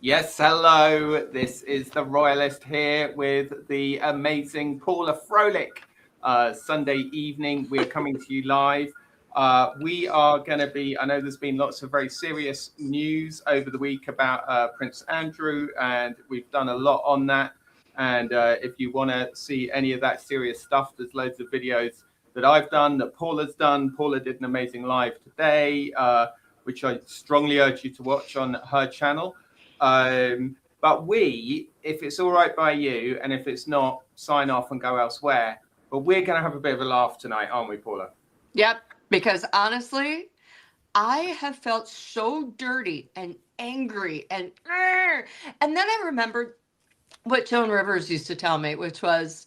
Yes, hello. This is the Royalist here with the amazing Paula Froelich. Sunday evening, we are coming to you live. We are going to be, I know there's been lots of very serious news over the week about Prince Andrew, and we've done a lot on that. And if you want to see any of that serious stuff, there's loads of videos that I've done, that Paula's done. Paula did an amazing live today, which I strongly urge you to watch on her channel. But we, if it's all right by you, and if it's not, sign off and go elsewhere. But we're going to have a bit of a laugh tonight, aren't we, Paula? Yep, because honestly, I have felt so dirty and angry and then I remembered what Joan Rivers used to tell me, which was,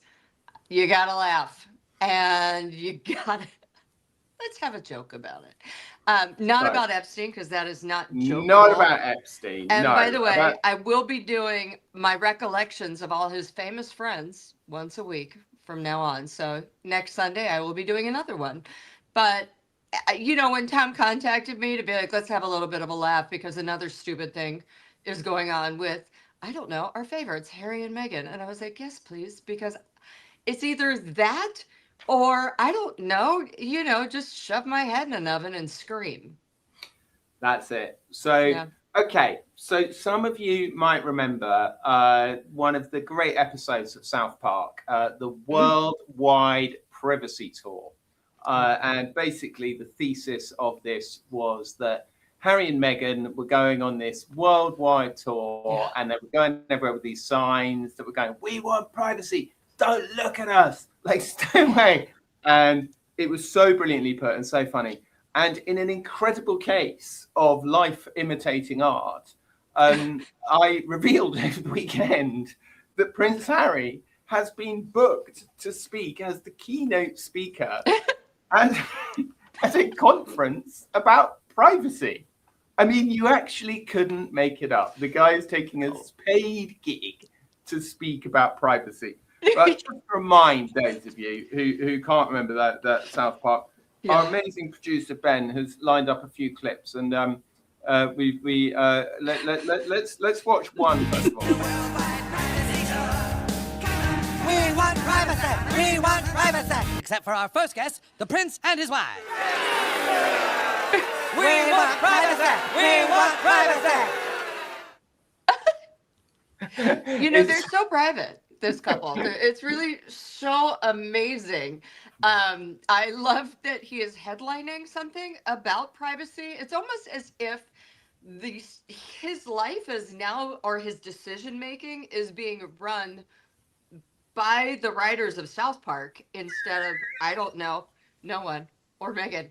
you gotta laugh and you gotta let's have a joke about it. Not about Epstein, because that is not jokeable. Not about Epstein. And no, by the way, I will be doing my recollections of all his famous friends once a week from now on. So next Sunday, I will be doing another one. But, you know, when Tom contacted me to be like, let's have a little bit of a laugh because another stupid thing is going on with, I don't know, our favorites, Harry and Meghan. And I was like, yes, please, because it's either that or I don't know, you know, just shove my head in an oven and scream. That's it. So, yeah. Okay. So some of you might remember one of the great episodes of South Park, the Worldwide Privacy Tour. And basically the thesis of this was that Harry and Meghan were going on this worldwide tour, and they were going everywhere with these signs that were going, we want privacy. Don't look at us, like, stay away. And it was so brilliantly put and so funny. And in an incredible case of life imitating art, I revealed over the weekend that Prince Harry has been booked to speak as the keynote speaker and at a conference about privacy. I mean, you actually couldn't make it up. The guy is taking a paid gig to speak about privacy. But just to remind those of you who can't remember that South Park, our amazing producer Ben has lined up a few clips, and let's watch one first of all. We want privacy. We want privacy. Except for our first guest, the Prince and his wife. We want privacy. We want privacy. You know, they're so private. This couple, it's really so amazing. I love that he is headlining something about privacy. It's almost as if his life is now, or his decision making is being run by the writers of South Park instead of, I don't know, no one or Meghan.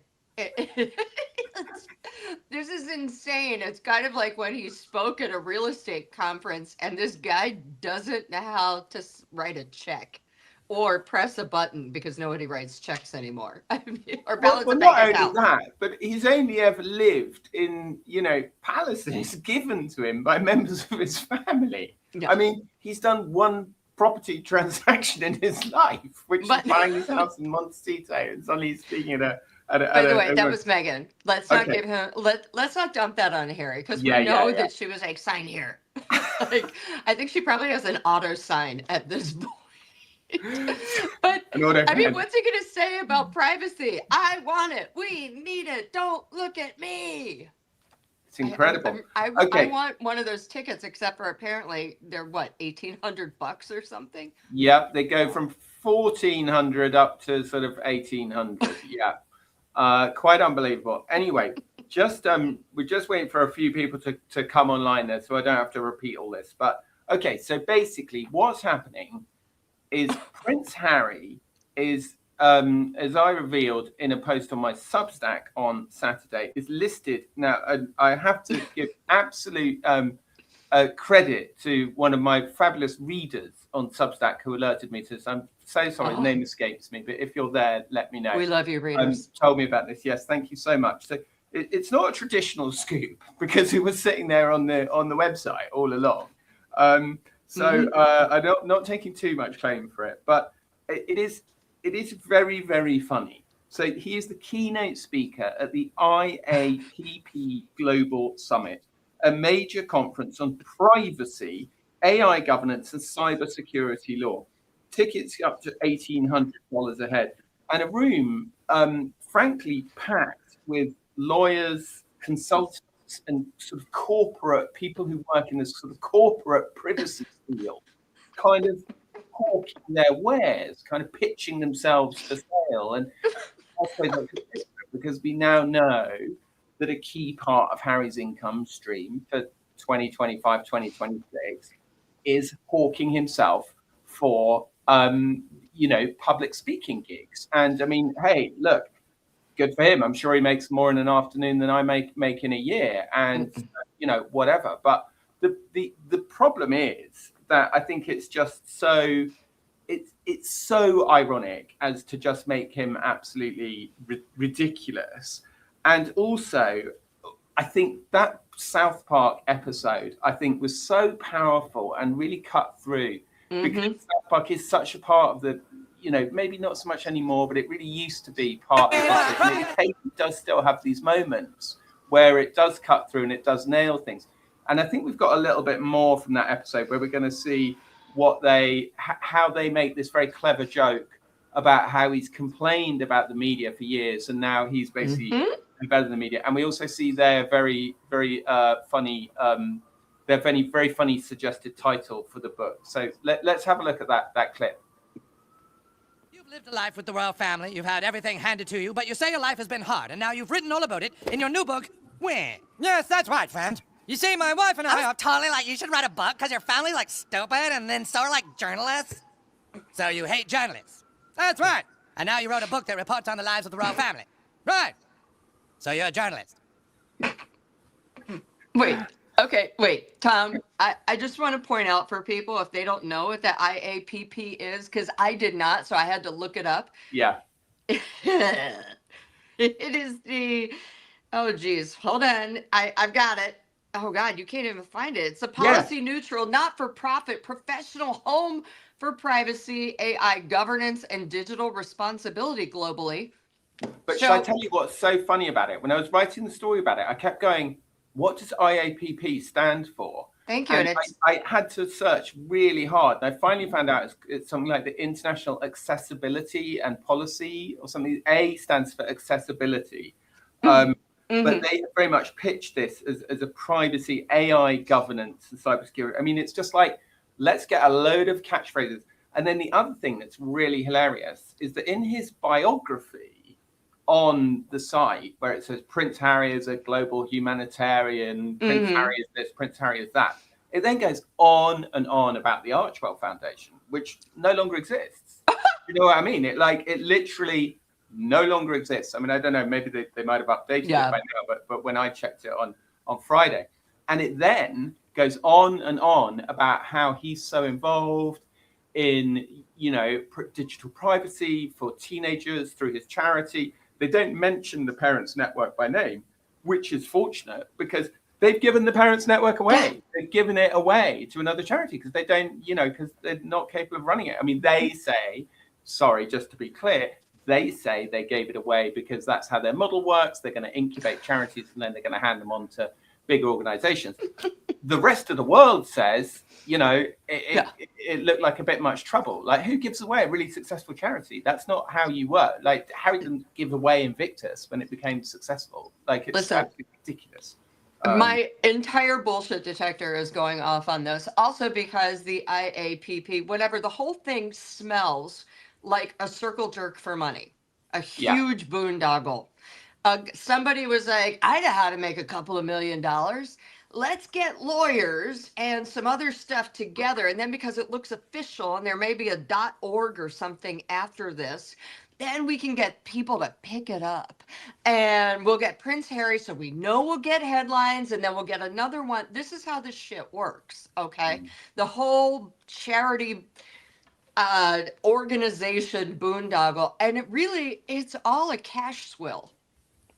This is insane. It's kind of like when he spoke at a real estate conference and this guy doesn't know how to write a check or press a button because nobody writes checks anymore. I mean, or balance a bank account. Not only that, but he's only ever lived in, you know, palaces given to him by members of his family. Yeah. I mean, he's done one property transaction in his life, which is buying his house in Montecito, and suddenly he's speaking at a. By the way, that was Meghan. Let's not give him. Let's not dump that on Harry, because we know that she was like, sign here. Like, I think she probably has an auto sign at this point. But I mean, what's he gonna say about privacy? I want it. We need it. Don't look at me. It's incredible. I want one of those tickets, except for apparently they're what, $1,800 or something. Yep, they go from 1,400 up to sort of 1,800. Yeah. Quite unbelievable. Anyway, we're just waiting for a few people to come online there, so I don't have to repeat all this. But okay, so basically what's happening is Prince Harry is, as I revealed in a post on my Substack on Saturday, is listed now. I have to give absolute credit to one of my fabulous readers on Substack who alerted me to this. I'm so sorry, his name escapes me, but if you're there, let me know. We love you, readers. Told me about this. Yes, thank you so much. So it's not a traditional scoop because it was sitting there on the website all along. I'm not taking too much claim for it, but it is very, very funny. So he is the keynote speaker at the IAPP Global Summit. a major conference on privacy, AI governance, and cybersecurity law. Tickets up to $1,800 a head, and a room, frankly, packed with lawyers, consultants, and sort of corporate people who work in this sort of corporate privacy field, kind of hawking their wares, kind of pitching themselves for sale. And also that's because we now know that a key part of Harry's income stream for 2025, 2026 is hawking himself for, public speaking gigs. And I mean, hey, look, good for him. I'm sure he makes more in an afternoon than I make in a year, and whatever. But the problem is that I think it's just so it's so ironic as to just make him absolutely ridiculous. And also, I think that South Park episode was so powerful and really cut through, because South Park is such a part of the, maybe not so much anymore, but it really used to be part of it. It does still have these moments where it does cut through and it does nail things. And I think we've got a little bit more from that episode where we're going to see how they make this very clever joke about how he's complained about the media for years, and now he's basically better than the media. And we also see their very, very funny, very funny suggested title for the book. So let's have a look at that clip. You've lived a life with the royal family. You've had everything handed to you, but you say your life has been hard, and now you've written all about it in your new book, Win. Yes, that's right, friend. You see, my wife and I are totally like, you should write a book because your family's like stupid, and then so are like journalists. So you hate journalists. That's right. And now you wrote a book that reports on the lives of the royal family. Right. So you're a journalist. Wait, Tom, I just want to point out for people, if they don't know what the IAPP is, because I did not, so I had to look it up. Yeah. It is the, oh geez, hold on, I've got it. Oh God, you can't even find it. It's a policy neutral, not-for-profit professional home for privacy, AI governance, and digital responsibility globally. But should I tell you what's so funny about it? When I was writing the story about it, I kept going, what does IAPP stand for? Thank you. And I had to search really hard. And I finally found out it's something like the International Accessibility and Policy or something. A stands for accessibility. But they very much pitched this as a privacy, AI governance, and cybersecurity. I mean, it's just like, let's get a load of catchphrases. And then the other thing that's really hilarious is that in his biography on the site, where it says Prince Harry is a global humanitarian, Prince Harry is this, Prince Harry is that, it then goes on and on about the Archewell Foundation, which no longer exists. You know what I mean? It literally no longer exists. I mean, I don't know, maybe they might have updated it by now, but when I checked it on Friday, and it then goes on and on about how he's so involved in, digital privacy for teenagers through his charity. They don't mention the Parents Network by name, which is fortunate because they've given the Parents Network away. They've given it away to another charity because they don't, because they're not capable of running it. I mean, they say, sorry, just to be clear, they say they gave it away because that's how their model works. They're going to incubate charities and then they're going to hand them on to big organizations. The rest of the world says, it looked like a bit much trouble. Like, who gives away a really successful charity? That's not how you work. Like, Harry didn't give away Invictus when it became successful. Like, it's absolutely ridiculous. My entire bullshit detector is going off on this. Also because the IAPP, whatever, the whole thing smells like a circle jerk for money. A huge boondoggle. Somebody was like, I know how to make a couple of $1 million. Let's get lawyers and some other stuff together. And then because it looks official and there may be a .org or something after this, then we can get people to pick it up. And we'll get Prince Harry, so we know we'll get headlines, and then we'll get another one. This is how this shit works, okay? The whole charity organization boondoggle, and it's all a cash swill.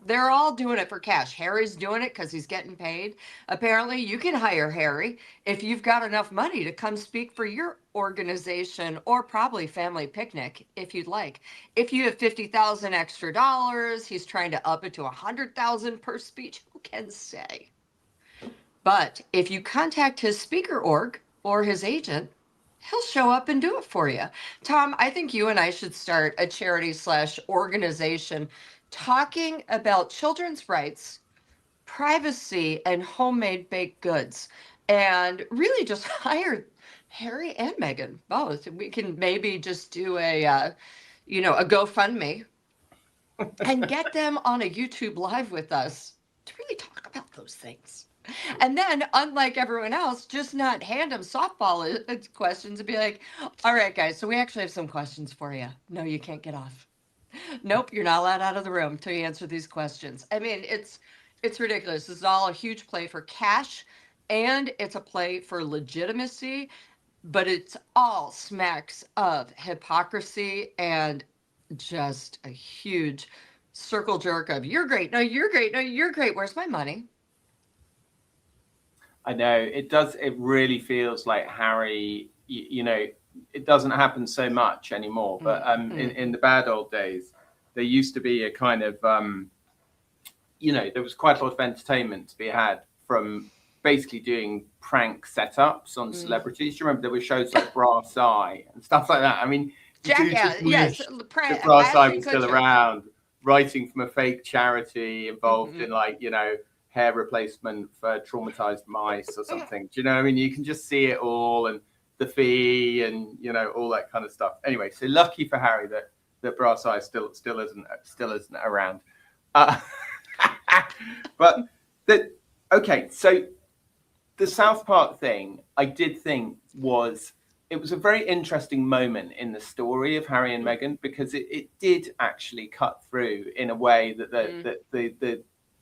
They're all doing it for cash. Harry's doing it because he's getting paid. Apparently, you can hire Harry if you've got enough money to come speak for your organization or probably family picnic if you'd like. If you have $50,000 extra dollars, he's trying to up it to $100,000 per speech. Who can say? But if you contact his speaker org or his agent, he'll show up and do it for you. Tom, I think you and I should start a charity / organization talking about children's rights, privacy, and homemade baked goods, and really just hire Harry and Meghan both. We can maybe just do a GoFundMe and get them on a YouTube live with us to really talk about those things. And then, unlike everyone else, just not hand them softball questions and be like, all right, guys, so we actually have some questions for you. No, you can't get off. Nope, you're not allowed out of the room till you answer these questions. I mean, it's ridiculous. This is all a huge play for cash, and it's a play for legitimacy, but it's all smacks of hypocrisy and just a huge circle jerk of you're great, no, you're great, no, you're great. Where's my money? I know it does. It really feels like Harry, it doesn't happen so much anymore. But in the bad old days, there used to be a kind of, there was quite a lot of entertainment to be had from basically doing prank setups on celebrities. Do you remember there were shows like Brass Eye and stuff like that? I mean, Jackass, yes. The Brass Eye was still around, writing from a fake charity involved in hair replacement for traumatized mice or something. Do you know? I mean, you can just see it all, and the fee, and all that kind of stuff. Anyway, so lucky for Harry that Brass Eye still isn't around. But okay, so the South Park thing, I did think it was a very interesting moment in the story of Harry and Meghan, because it did actually cut through in a way that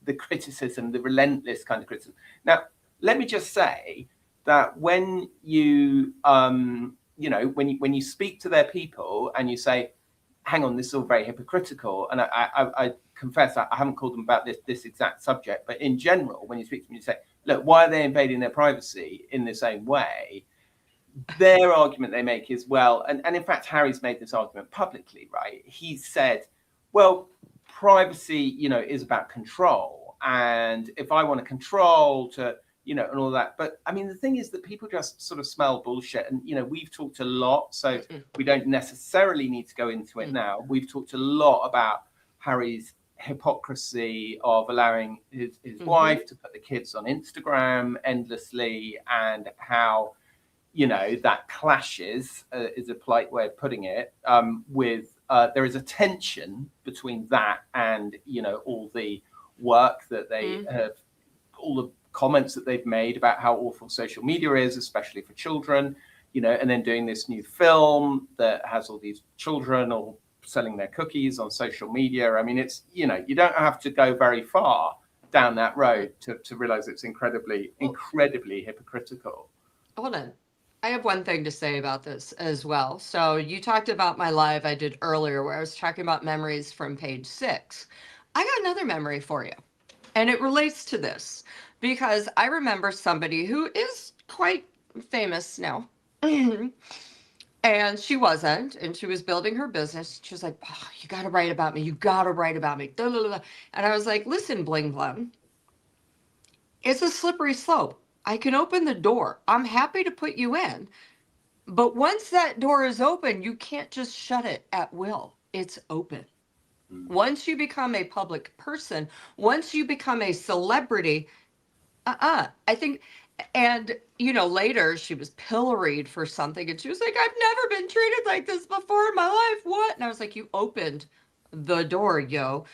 the criticism, the relentless kind of criticism. Now, let me just say that when you, when you speak to their people and you say, hang on, this is all very hypocritical. And I confess I haven't called them about this exact subject, but in general, when you speak to them, you say, look, why are they invading their privacy in the same way? Their argument they make is, well, and in fact, Harry's made this argument publicly, right? He said, well, privacy, is about control. And if I want to control to, and all that. But I mean, the thing is that people just sort of smell bullshit. And, we've talked a lot, so we don't necessarily need to go into it now. We've talked a lot about Harry's hypocrisy of allowing his wife to put the kids on Instagram endlessly, and how, that clashes, is a polite way of putting it, with there is a tension between that and, all the work that they have, all the comments that they've made about how awful social media is, especially for children, and then doing this new film that has all these children all selling their cookies on social media. I mean, it's, you don't have to go very far down that road to realize it's incredibly hypocritical. Hold on. I have one thing to say about this as well. So you talked about my live I did earlier where I was talking about memories from page 6. I got another memory for you, and it relates to this because I remember somebody who is quite famous now, and she wasn't, and she was building her business. She was like, oh, you got to write about me. You got to write about me. And I was like, listen, Bling Blum, it's a slippery slope. I can open the door. I'm happy to put you in. But once that door is open, you can't just shut it at will. It's open. Once you become a public person, once you become a celebrity, I think, and, later she was pilloried for something, and she was like, I've never been treated like this before in my life. What? And I was like, you opened the door, yo.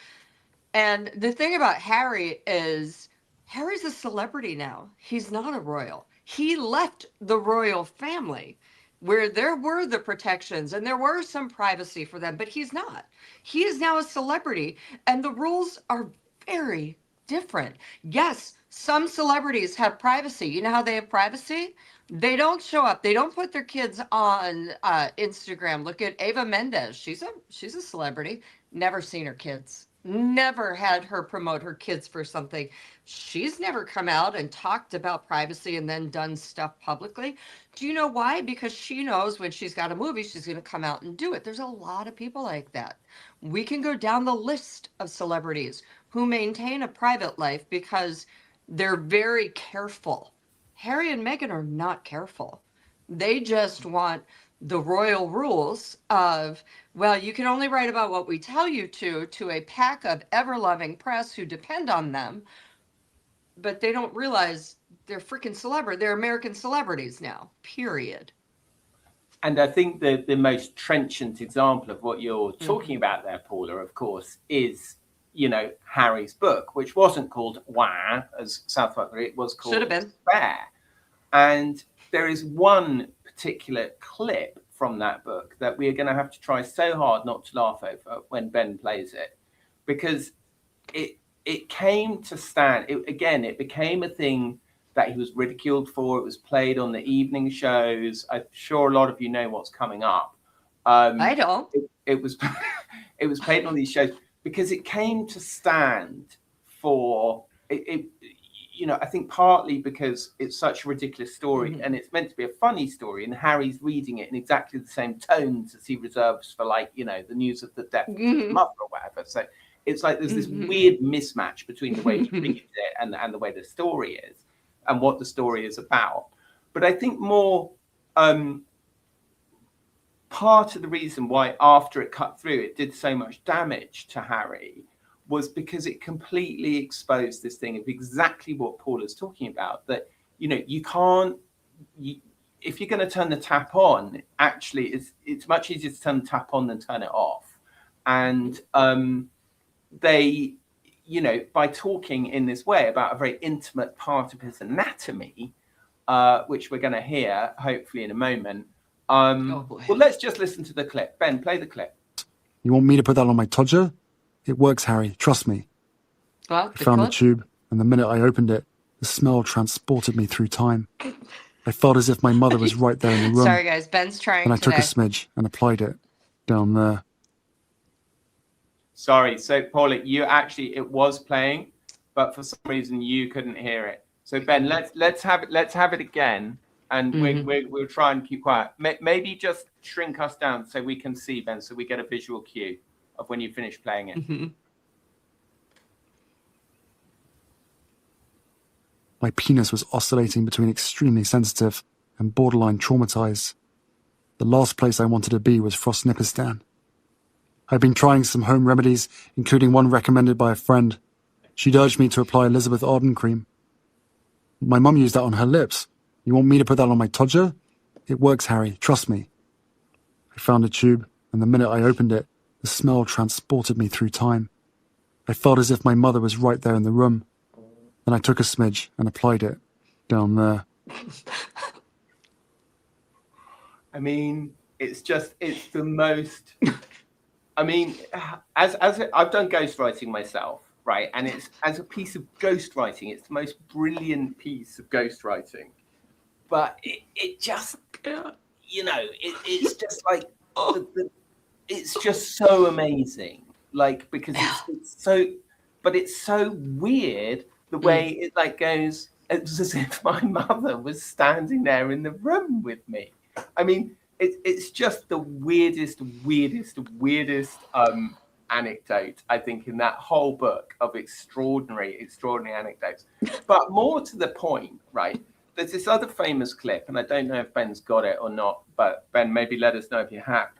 And the thing about Harry is, Harry's a celebrity now. He's not a royal. He left the royal family where there were the protections and there were some privacy for them, but he's not. He is now a celebrity, and the rules are very different. Yes, some celebrities have privacy. You know how they have privacy? They don't show up. They don't put their kids on Instagram. Look at Eva Mendes. She's a celebrity. Never seen her kids. Never had her promote her kids for something. She's never come out and talked about privacy and then done stuff publicly. Do you know why? Because she knows when she's got a movie, she's going to come out and do it. There's a lot of people like that. We can go down the list of celebrities who maintain a private life because They're very careful. Harry and Meghan are not careful. They just want the royal rules of, well, you can only write about what we tell you to a pack of ever-loving press who depend on them, but they don't realize they're freaking celebrity. They're American celebrities now, period. And I think the most trenchant example of what you're talking about there, Paula, of course, is, Harry's book, which wasn't called Wah, as South Park, it was called Should have been. Spare. And there is one particular clip from that book that we are going to have to try so hard not to laugh over when Ben plays it, because it came to stand. It became a thing that he was ridiculed for. It was played on the evening shows. I'm sure a lot of you know what's coming up. I don't. It was it was played on these shows because it came to stand for it. I think partly because it's such a ridiculous story and it's meant to be a funny story, and Harry's reading it in exactly the same tones as he reserves for, the news of the death of his mother or whatever. So it's like there's this weird mismatch between the way he reads it and the way the story is and what the story is about. But I think more part of the reason why after it cut through, it did so much damage to Harry was because it completely exposed this thing of exactly what Paul is talking about, that, you can't, if you're going to turn the tap on, actually it's much easier to turn the tap on than turn it off. And they, by talking in this way about a very intimate part of his anatomy, which we're going to hear hopefully in a moment. Well, let's just listen to the clip. Ben, play the clip. You want me to put that on my todger? It works, Harry. Trust me. Well, I found the tube, and the minute I opened it, the smell transported me through time. I felt as if my mother was right there in the room. Sorry, guys. Ben's trying and I took a smidge and applied it down there. Sorry. So, Paula, it was playing, but for some reason you couldn't hear it. So, Ben, let's have it again, and we'll try and keep quiet. Maybe just shrink us down so we can see, Ben, so we get a visual cue of when you finish playing it. My penis was oscillating between extremely sensitive and borderline traumatized. The last place I wanted to be was Frostnipistan. I'd been trying some home remedies, including one recommended by a friend. She'd urged me to apply Elizabeth Arden cream. My mum used that on her lips. You want me to put that on my todger? It works, Harry. Trust me. I found a tube, and the minute I opened it, the smell transported me through time. I felt as if my mother was right there in the room. Then I took a smidge and applied it down there. I mean, it's the most. I mean, as I've done ghostwriting myself, right? And it's as a piece of ghostwriting, it's the most brilliant piece of ghostwriting. But it just, it's just like it's just so amazing, because it's so, but it's so weird the way it goes. It's as if my mother was standing there in the room with me. I mean, it's just the weirdest anecdote, I think, in that whole book of extraordinary anecdotes. But more to the point, right? There's this other famous clip, and I don't know if Ben's got it or not, but Ben, maybe let us know if you have.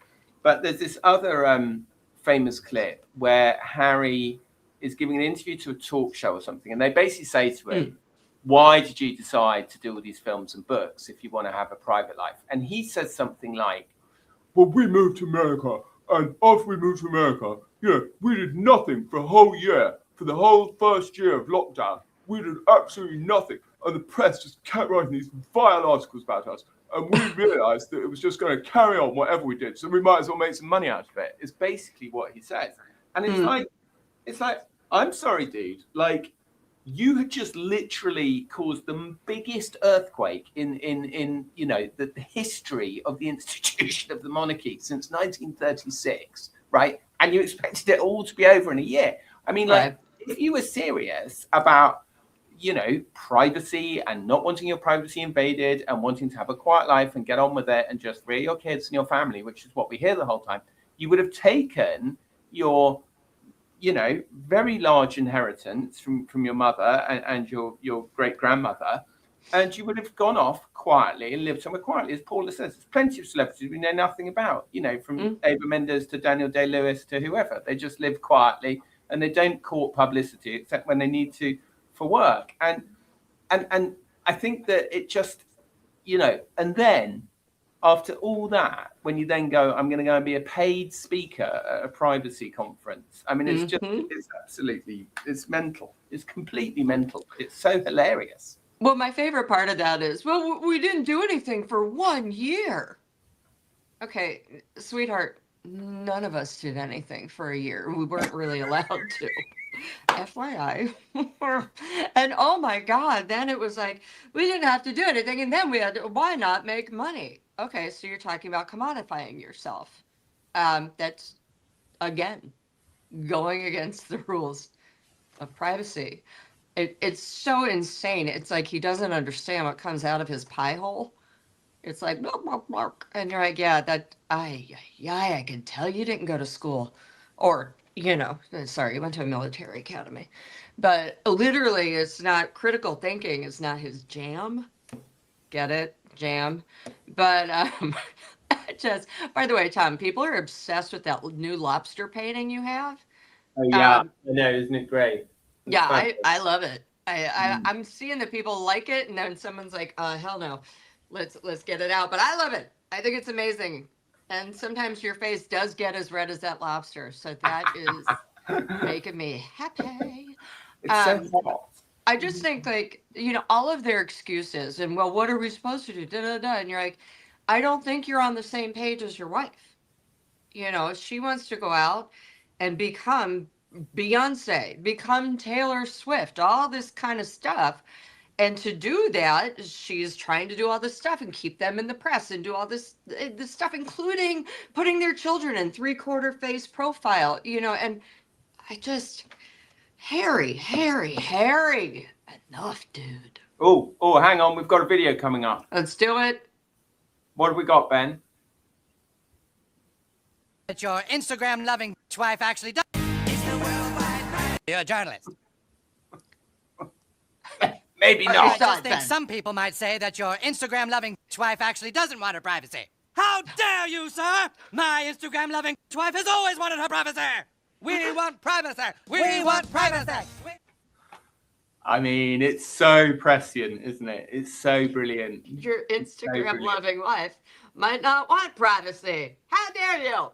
But there's this other famous clip where Harry is giving an interview to a talk show or something, and they basically say to him, why did you decide to do all these films and books if you want to have a private life? And he says something like, well, we moved to America, and after we moved to America, we did nothing for a whole year. For the whole first year of lockdown, we did absolutely nothing. And the press just kept writing these vile articles about us. And we realized that it was just going to carry on whatever we did. So we might as well make some money out of it. It's basically what he says. And it's like, I'm sorry, dude. You had just literally caused the biggest earthquake in the history of the institution of the monarchy since 1936, right? And you expected it all to be over in a year. I mean, if you were serious about, privacy and not wanting your privacy invaded and wanting to have a quiet life and get on with it and just rear your kids and your family, which is what we hear the whole time, you would have taken your very large inheritance from your mother and your great grandmother, and you would have gone off quietly and lived somewhere quietly. As Paula says, there's plenty of celebrities we know nothing about, from Ava Mendes to Daniel Day-Lewis to whoever. They just live quietly and they don't court publicity except when they need to for work. And I think that it just, and then after all that, when you then go, I'm going to go and be a paid speaker at a privacy conference. I mean, it's mental. It's completely mental. It's so hilarious. Well, my favorite part of that is, well, we didn't do anything for 1 year. Okay, sweetheart, none of us did anything for a year. We weren't really allowed to. FYI. And oh my God, then it was like, we didn't have to do anything. And then we had to, why not make money? Okay, so you're talking about commodifying yourself. That's, again, going against the rules of privacy. It's so insane. It's like he doesn't understand what comes out of his pie hole. It's like, and you're like, yeah, I can tell you didn't go to school. Or, sorry, you went to a military academy. But literally, it's not critical thinking. It's not his jam. Get it? Jam. But just, by the way, Tom, people are obsessed with that new lobster painting you have. Oh, yeah. I know. Isn't it great? Yeah, I love it. I'm seeing that people like it, and then someone's like, hell no, let's get it out. But I love it. I think it's amazing. And sometimes your face does get as red as that lobster. So that is making me happy. It's so hot. I just think all of their excuses and, well, what are we supposed to do? Da, da, da. And you're like, I don't think you're on the same page as your wife. She wants to go out and become Beyonce, become Taylor Swift, all this kind of stuff. And to do that, she's trying to do all this stuff and keep them in the press and do all this stuff, including putting their children in 3/4 face profile, and I just, Harry, enough, dude. Oh, hang on. We've got a video coming up. Let's do it. What have we got, Ben? That your Instagram-loving wife actually does. You're a journalist. Maybe not. I just think some people might say that your Instagram-loving wife actually doesn't want her privacy. How dare you, sir? My Instagram-loving wife has always wanted her privacy. We want privacy. We want privacy. I mean, it's so prescient, isn't it? It's so brilliant. Your Instagram-loving wife might not want privacy. How dare you?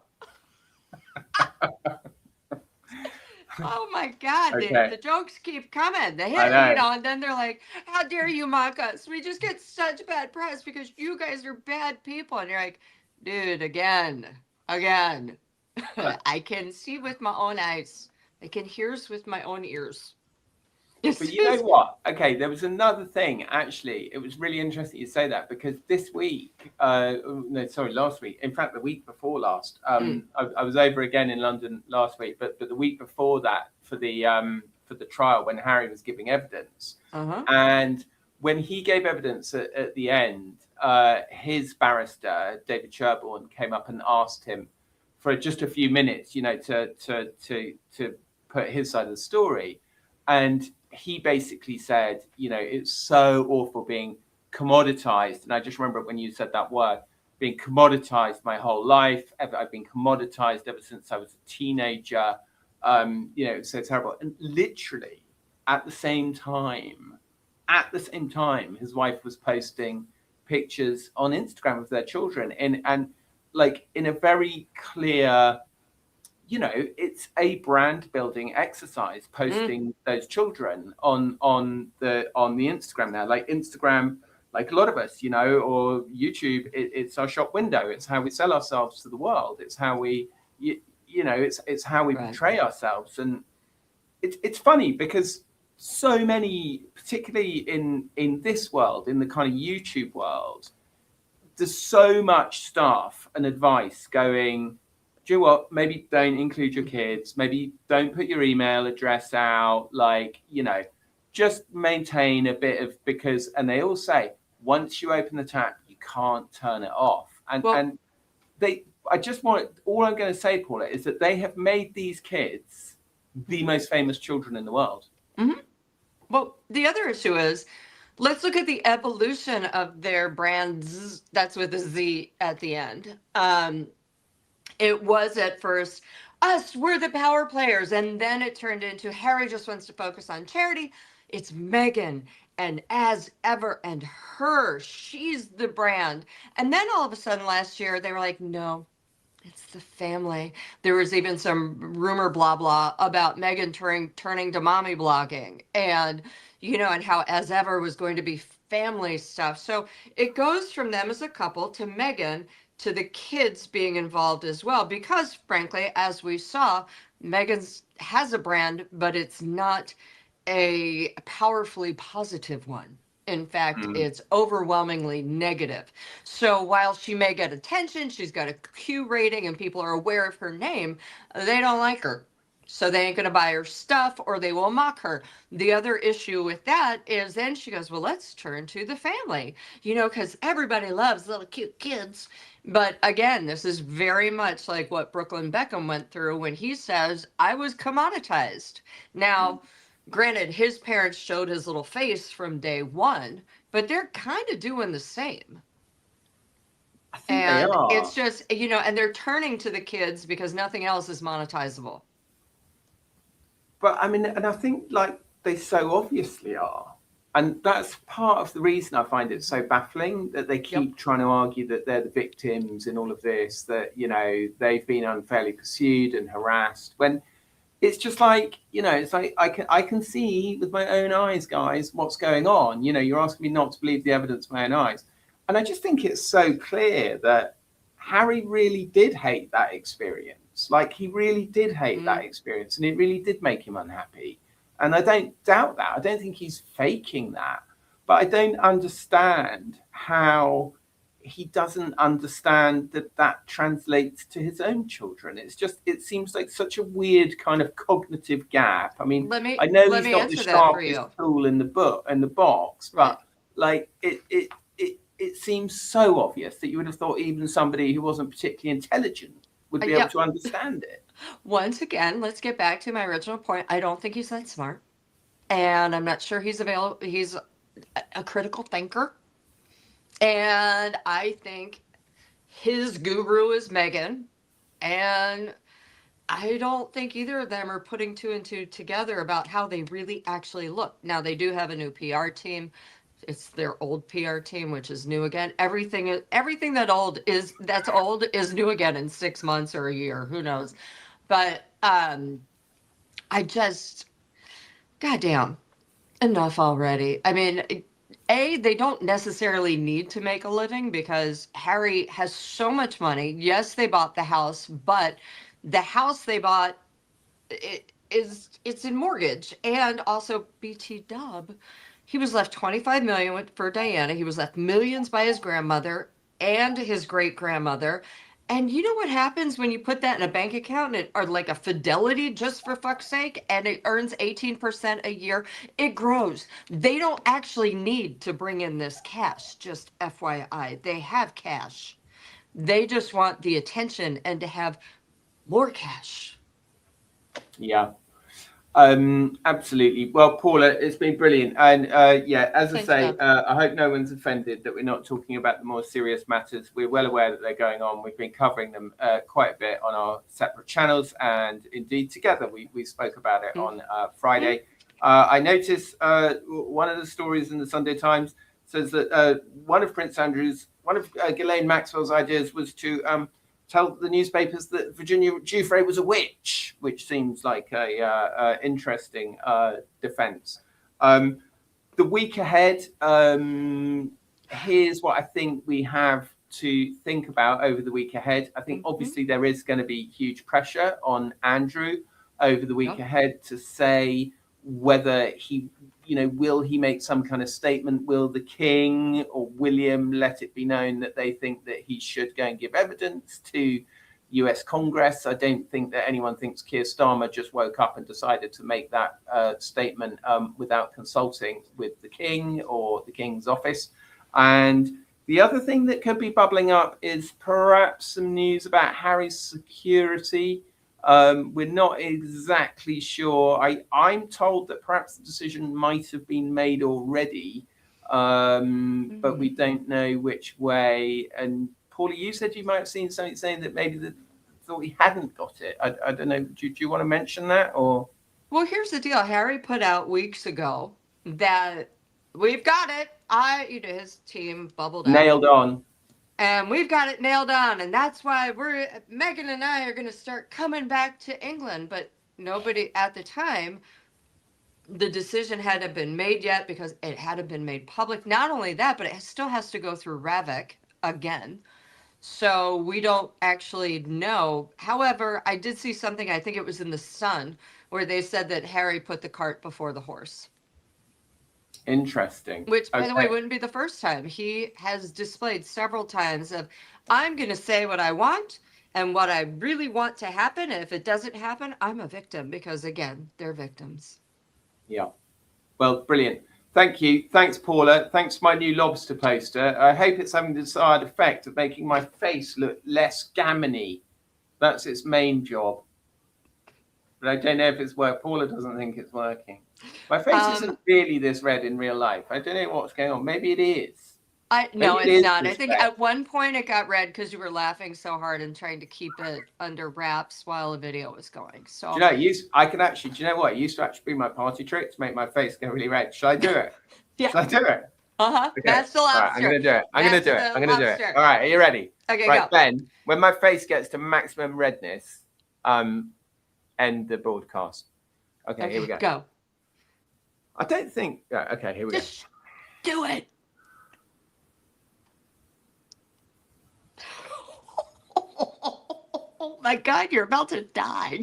Oh my God, okay. the jokes keep coming. They hit, and then they're like, how dare you mock us? We just get such bad press because you guys are bad people. And you're like, dude, again. I can see with my own eyes. I can hear with my own ears. But you know what? Okay, there was another thing, actually. It was really interesting you say that because this week, last week, in fact, the week before last, I was over again in London last week, but the week before that for the trial when Harry was giving evidence. And when he gave evidence at the end, his barrister, David Sherborne, came up and asked him for just a few minutes, to put his side of the story. And he basically said, it's so awful being commoditized. And I just remember when you said that word, being commoditized my whole life. I've been commoditized ever since I was a teenager. It's so terrible. And literally at the same time, his wife was posting pictures on Instagram of their children in a very clear, it's a brand building exercise posting those children on the Instagram now. Like Instagram, like a lot of us, or YouTube, it's our shop window. It's how we sell ourselves to the world. It's how we, it's how we portray ourselves. And it's funny because so many, particularly in this world, in the kind of YouTube world, there's so much stuff and advice going, do you know what? Maybe don't include your kids. Maybe don't put your email address out. Just maintain a bit of, and they all say, once you open the tap, you can't turn it off. All I'm going to say, Paula, is that they have made these kids the most famous children in the world. Mm-hmm. Well, the other issue is, let's look at the evolution of their brands. That's with a Z at the end. It was at first, us, we're the power players. And then it turned into Harry just wants to focus on charity. It's Meghan and as ever and her. She's the brand. And then all of a sudden last year, they were like, no, it's the family. There was even some rumor blah blah about Meghan turning to mommy blogging, and and how as ever was going to be family stuff. So it goes from them as a couple to Meghan to the kids being involved as well, because frankly, as we saw, Meghan's has a brand, but it's not a powerfully positive one. In fact, it's overwhelmingly negative. So while she may get attention, she's got a Q rating and people are aware of her name, they don't like her. So they ain't going to buy her stuff, or they will mock her. The other issue with that is then she goes, well, let's turn to the family, because everybody loves little cute kids. But again, this is very much like what Brooklyn Beckham went through when he says, I was commoditized. Now, granted, his parents showed his little face from day one, but they're kind of doing the same. I think And they are. it's just, and they're turning to the kids because nothing else is monetizable. But I mean, and I think like they so obviously are. And that's part of the reason I find it so baffling that they keep trying to argue that they're the victims in all of this, that, they've been unfairly pursued and harassed, when it's just like, it's like I can see with my own eyes, guys, what's going on. You're asking me not to believe the evidence with my own eyes. And I just think it's so clear that Harry really did hate that experience. Like, he really did hate that experience, and it really did make him unhappy. And I don't doubt that. I don't think he's faking that. But I don't understand how he doesn't understand that translates to his own children. It seems like such a weird kind of cognitive gap. I mean, I know he's not the sharpest tool in the box, but like it seems so obvious that you would have thought even somebody who wasn't particularly intelligent would be able to understand it. Once again, let's get back to my original point. I don't think he's that smart, and I'm not sure he's available. He's a critical thinker. And I think his guru is Meghan. And I don't think either of them are putting two and two together about how they really actually look. Now, they do have a new PR team. It's their old PR team, which is new again. Everything that's old is new again in 6 months or a year. Who knows? But I just, goddamn, enough already. I mean, they don't necessarily need to make a living because Harry has so much money. Yes, they bought the house, but the house they bought, it's in mortgage. And also BT Dub, he was left $25 million for Diana. He was left millions by his grandmother and his great grandmother. And you know what happens when you put that in a bank account or like a Fidelity, just for fuck's sake, and it earns 18% a year? It grows. They don't actually need to bring in this cash, just FYI. They have cash. They just want the attention and to have more cash. Yeah. Absolutely. Well, Paula, it's been brilliant. And as I say, I hope no one's offended that we're not talking about the more serious matters. We're well aware that they're going on. We've been covering them quite a bit on our separate channels, and indeed together we spoke about it on Friday. I noticed one of the stories in the Sunday Times says that one of Ghislaine Maxwell's ideas was to tell the newspapers that Virginia Giuffre was a witch, which seems like a interesting defense. The week ahead, here's what I think we have to think about over the week ahead. I think obviously there is going to be huge pressure on Andrew over the week ahead to say whether he, will he make some kind of statement? Will the King or William let it be known that they think that he should go and give evidence to US Congress? I don't think that anyone thinks Keir Starmer just woke up and decided to make that statement without consulting with the King or the King's office. And the other thing that could be bubbling up is perhaps some news about Harry's security. We're not exactly sure. I'm told that perhaps the decision might have been made already, but we don't know which way. And Paula, you said you might have seen something saying that maybe they thought he hadn't got it. I don't know. Do you want to mention that or? Well, here's the deal. Harry put out weeks ago that we've got it. His team bubbled out. Nailed on. And we've got it nailed on. And that's why Meghan and I are going to start coming back to England. But nobody at the time, the decision hadn't been made yet because it hadn't been made public. Not only that, but it still has to go through Ravik again. So we don't actually know. However, I did see something, I think it was in The Sun, where they said that Harry put the cart before the horse. Interesting. Which, by the way, wouldn't be the first time. He has displayed several times of, I'm going to say what I want and what I really want to happen. And if it doesn't happen, I'm a victim because, again, they're victims. Yeah. Well, brilliant. Thank you. Thanks, Paula. Thanks for my new lobster poster. I hope it's having the desired effect of making my face look less gammony. That's its main job. But I don't know if it's working. Paula doesn't think it's working. My face isn't really this red in real life. I don't know what's going on. Maybe it is. No, it's not. I think at one point it got red because you were laughing so hard and trying to keep it under wraps while the video was going. So do you know, I can actually, do you know what? It used to actually be my party trick to make my face go really red. Should I do it? Yeah. Should I do it? Okay. That's the lobster. Right, I'm going to do it. I'm going to do it. All right, are you ready? Okay, right, go. Ben, when my face gets to maximum redness, end the broadcast. Okay, here we go. Go. I don't think, okay, here we go. Do it. Oh my God, you're about to die.